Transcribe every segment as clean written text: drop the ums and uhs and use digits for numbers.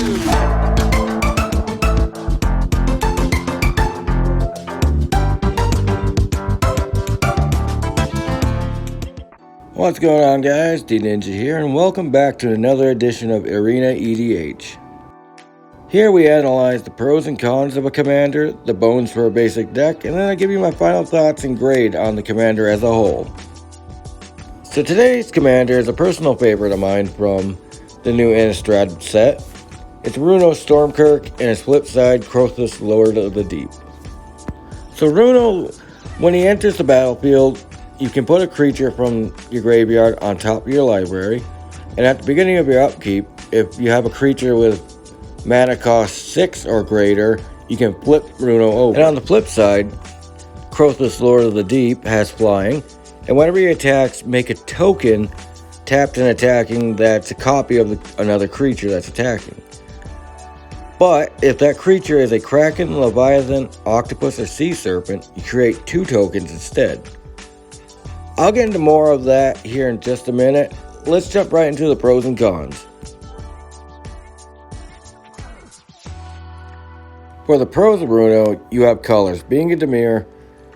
What's going on, guys? D-Ninja here, and welcome back to another edition of Arena EDH. Here we analyze the pros and cons of a commander, the bones for a basic deck, and then I give you my final thoughts and grade on the commander as a whole. So today's commander is a personal favorite of mine from the new Innistrad set. It's Runo Stromkirk and his flip side, Krothus Lord of the Deep. So Runo, when he enters the battlefield, you can put a creature from your graveyard on top of your library, and at the beginning of your upkeep, if you have a creature with mana cost 6 or greater, you can flip Runo over. And on the flip side, Krothus Lord of the Deep has flying, and whenever he attacks, make a token tapped and attacking that's a copy of another creature that's attacking. But if that creature is a Kraken, Leviathan, Octopus, or Sea Serpent, you create 2 tokens instead. I'll get into more of that here in just a minute. Let's jump right into the pros and cons. For the pros of Runo, you have colors. Being a Dimir,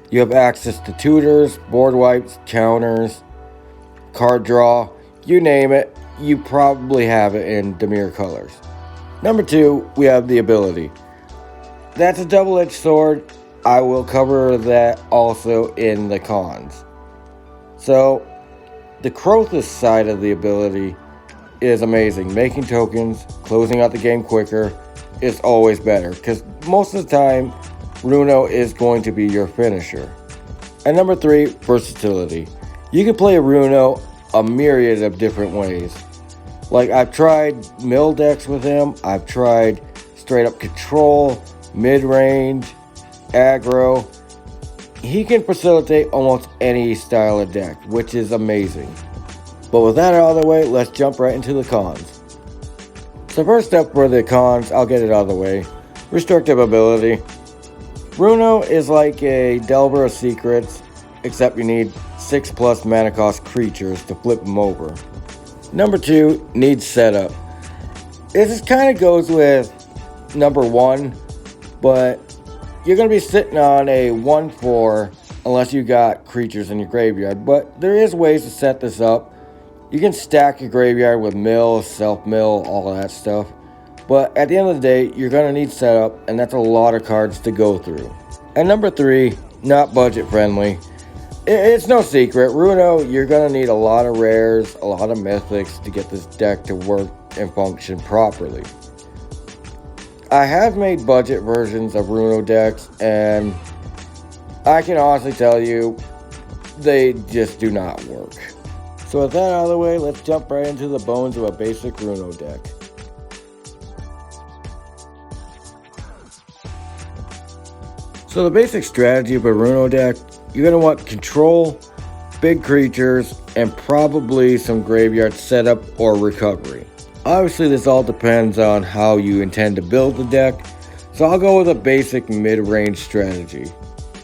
you have access to tutors, board wipes, counters, card draw, you name it, you probably have it in Dimir colors. Number 2, we have the ability. That's a double-edged sword. I will cover that also in the cons. So, the Krothus side of the ability is amazing. Making tokens, closing out the game quicker is always better, because most of the time, Runo is going to be your finisher. And number 3, versatility. You can play a Runo a myriad of different ways. Like, I've tried mill decks with him, I've tried straight up control, mid-range, aggro. He can facilitate almost any style of deck, which is amazing. But with that out of the way, let's jump right into the cons. So first up for the cons, I'll get it out of the way. Restrictive ability. Runo is like a Delver of Secrets, except you need 6+ mana cost creatures to flip them over. Number 2, needs setup. This kind of goes with number 1, but you're going to be sitting on a 1/4 unless you got creatures in your graveyard. But there is ways to set this up. You can stack your graveyard with mill, self-mill, all of that stuff. But at the end of the day, you're going to need setup, and that's a lot of cards to go through. And number 3, not budget friendly. It's no secret, Runo, you're going to need a lot of rares, a lot of mythics to get this deck to work and function properly. I have made budget versions of Runo decks, and I can honestly tell you, they just do not work. So with that out of the way, let's jump right into the bones of a basic Runo deck. So the basic strategy of a Runo deck, you're going to want control, big creatures, and probably some graveyard setup or recovery. Obviously, this all depends on how you intend to build the deck, so I'll go with a basic mid-range strategy.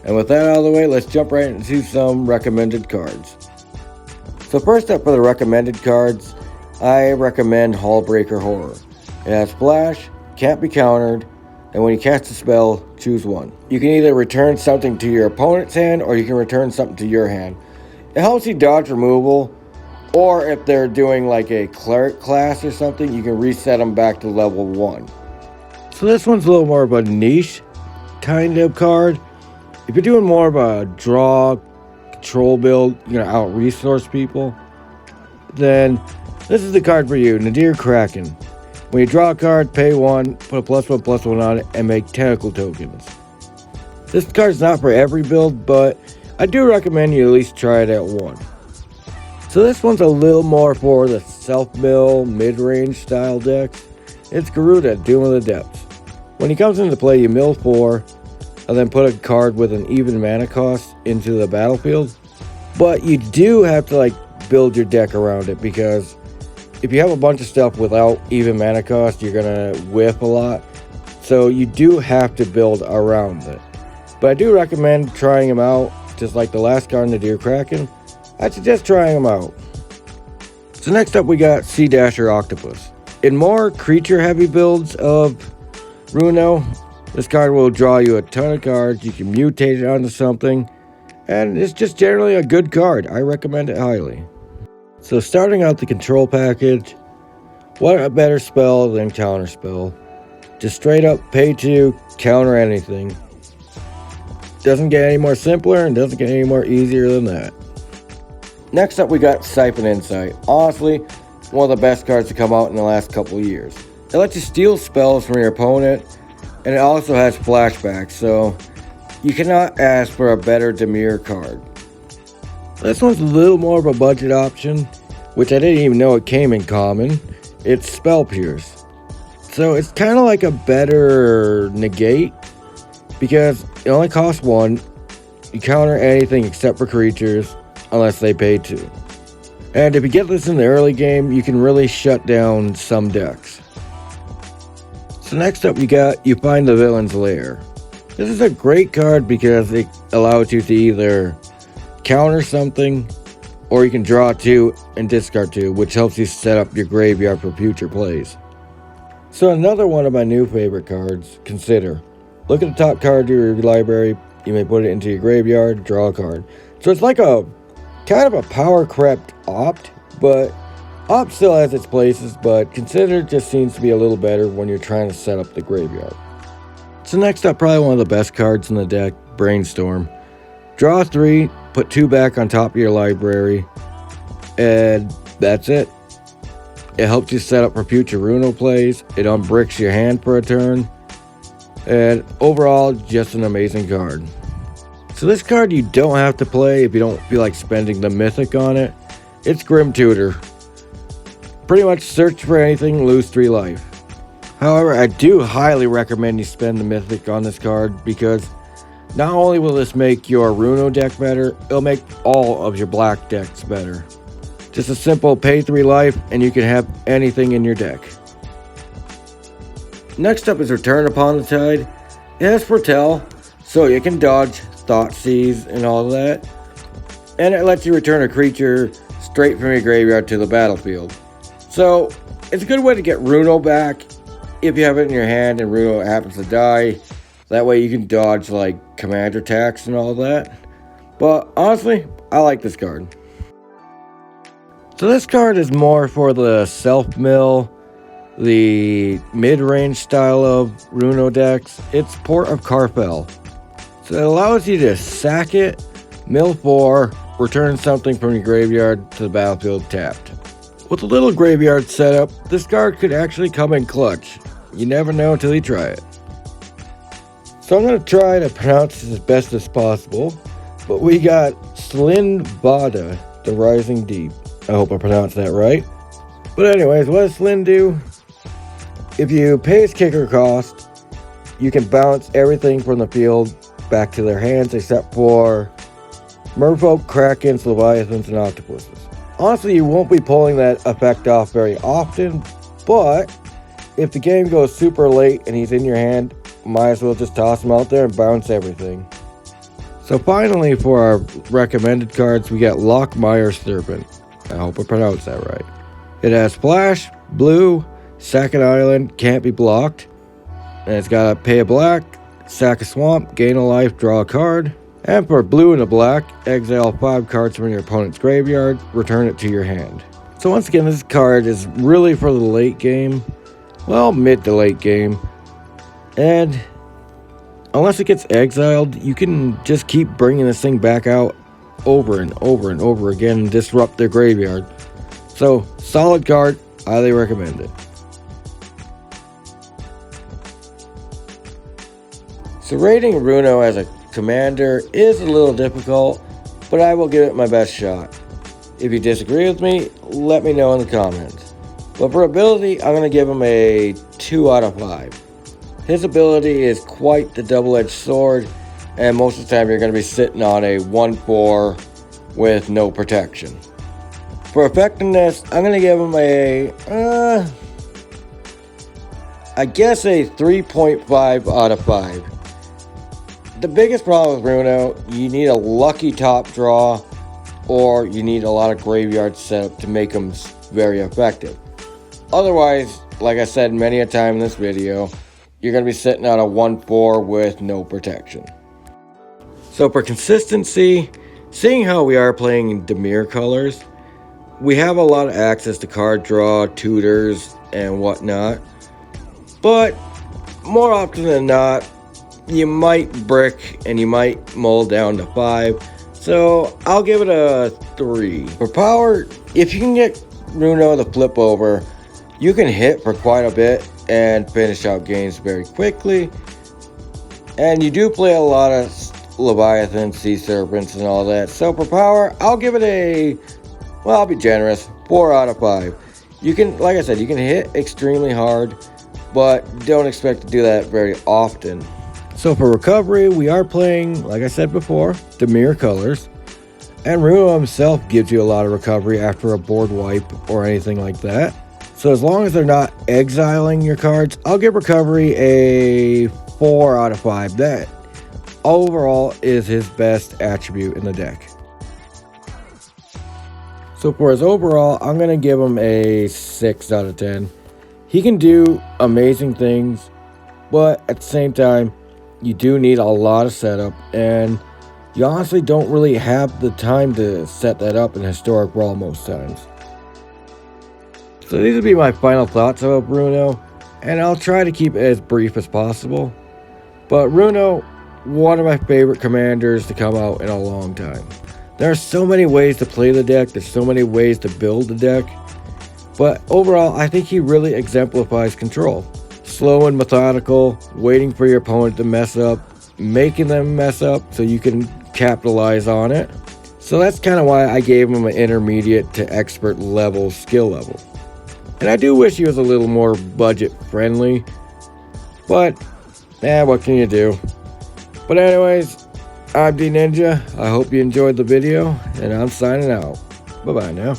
And with that out of the way, let's jump right into some recommended cards. So first up for the recommended cards, I recommend Hullbreaker Horror. It has flash, can't be countered, and when you cast a spell, choose one. You can either return something to your opponent's hand, or you can return something to your hand. It helps you dodge removal, or if they're doing like a cleric class or something, you can reset them back to level 1. So this one's a little more of a niche kind of card. If you're doing more of a draw, control build, you're gonna out-resource people, then this is the card for you, Nadir Kraken. When you draw a card, pay 1, put a +1/+1 on it, and make tentacle tokens. This card's not for every build, but I do recommend you at least try it at 1. So this one's a little more for the self-mill, mid-range style decks. It's Garuda, Doom of the Depths. When he comes into play, you mill 4, and then put a card with an even mana cost into the battlefield. But you do have to build your deck around it, because if you have a bunch of stuff without even mana cost, you're gonna whiff a lot. So you do have to build around it. But I do recommend trying them out, just like the last card in the Nadir Kraken. I suggest trying them out. So next up we got Sea Dasher Octopus. In more creature-heavy builds of Runo, this card will draw you a ton of cards. You can mutate it onto something, and it's just generally a good card. I recommend it highly. So starting out the control package, what a better spell than Counterspell. Just straight up pay 2, counter anything. Doesn't get any more simpler and doesn't get any more easier than that. Next up we got Siphon Insight. Honestly, one of the best cards to come out in the last couple of years. It lets you steal spells from your opponent, and it also has flashbacks, so you cannot ask for a better Dimir card. This one's a little more of a budget option, which I didn't even know it came in common. It's Spell Pierce. So it's kind of like a better negate, because it only costs 1. You counter anything except for creatures, unless they pay 2. And if you get this in the early game, you can really shut down some decks. So next up you find the Villain's Lair. This is a great card because it allows you to either counter something, or you can draw 2 and discard 2, which helps you set up your graveyard for future plays. So another one of my new favorite cards, Consider. Look at the top card of your library, you may put it into your graveyard, draw a card. So it's like a kind of a power crept Opt, but Opt still has its places, but Consider just seems to be a little better when you're trying to set up the graveyard. So next up, probably one of the best cards in the deck, Brainstorm. Draw 3, put 2 back on top of your library, and that's it. It helps you set up for future Runo plays, it unbricks your hand for a turn, and overall, just an amazing card. So this card you don't have to play if you don't feel like spending the Mythic on it. It's Grim Tutor. Pretty much search for anything, lose 3 life. However, I do highly recommend you spend the Mythic on this card, because not only will this make your Runo deck better, it'll make all of your black decks better. Just a simple pay 3 life and you can have anything in your deck. Next up is Return Upon the Tide. It has Foretell, so you can dodge Thoughtseize and all that. And it lets you return a creature straight from your graveyard to the battlefield. So it's a good way to get Runo back if you have it in your hand and Runo happens to die. That way you can dodge like commander attacks and all that. But honestly, I like this card. So this card is more for the self-mill, the mid-range style of Runo decks. It's Port of Carfell. So it allows you to sack it, mill 4, return something from your graveyard to the battlefield tapped. With a little graveyard setup, this card could actually come in clutch. You never know until you try it. So I'm going to try to pronounce this as best as possible, but we got Slinbada, the Rising Deep. I hope I pronounced that right. But anyways, what does Slin do? If you pay his kicker cost, you can bounce everything from the field back to their hands except for Merfolk, Krakens, Leviathans, and Octopuses. Honestly, you won't be pulling that effect off very often, but if the game goes super late and he's in your hand, might as well just toss him out there and bounce everything. So finally, for our recommended cards, we got Lockmire Serpent. I hope I pronounced that right. It has Flash, Blue, sack an island, can't be blocked. And it's got a pay a black, sack a swamp, gain a life, draw a card. And for blue and a black, exile 5 cards from your opponent's graveyard, return it to your hand. So once again, this card is really for the late game. Well, mid to late game. And unless it gets exiled, you can just keep bringing this thing back out over and over and over again and disrupt their graveyard. So, solid card, highly recommend it. So rating Runo as a commander is a little difficult, but I will give it my best shot. If you disagree with me, let me know in the comments. But for ability, I'm going to give him a 2 out of 5. His ability is quite the double-edged sword, and most of the time you're going to be sitting on a 1/4 with no protection. For effectiveness, I'm going to give him I guess a 3.5 out of 5. The biggest problem with Runo, you need a lucky top draw, or you need a lot of graveyard setup to make him very effective. Otherwise, like I said many a time in this video, you're going to be sitting on a 1/4 with no protection. So for consistency, seeing how we are playing Dimir colors, we have a lot of access to card draw, tutors, and whatnot. But more often than not, you might brick and you might mull down to 5. So I'll give it a 3. For power, if you can get Runo to flip over, you can hit for quite a bit and finish out games very quickly. And you do play a lot of Leviathan, Sea Serpents, and all that. So for power, I'll give it a, well, I'll be generous, 4 out of 5. You can, like I said, you can hit extremely hard, but don't expect to do that very often. So for recovery, we are playing, like I said before, Dimir colors. And Runo himself gives you a lot of recovery after a board wipe or anything like that. So as long as they're not exiling your cards, I'll give recovery a 4 out of 5. That overall is his best attribute in the deck. So for his overall, I'm going to give him a 6 out of 10. He can do amazing things, but at the same time, you do need a lot of setup, and you honestly don't really have the time to set that up in Historic Brawl most times. So these would be my final thoughts about Runo, and I'll try to keep it as brief as possible. But Runo, one of my favorite commanders to come out in a long time. There are so many ways to play the deck, there's so many ways to build the deck, but overall I think he really exemplifies control. Slow and methodical, waiting for your opponent to mess up, making them mess up so you can capitalize on it. So that's kind of why I gave him an intermediate to expert level skill level. And I do wish he was a little more budget friendly, but what can you do? But anyways, I'm D Ninja. I hope you enjoyed the video, and I'm signing out. Bye bye now.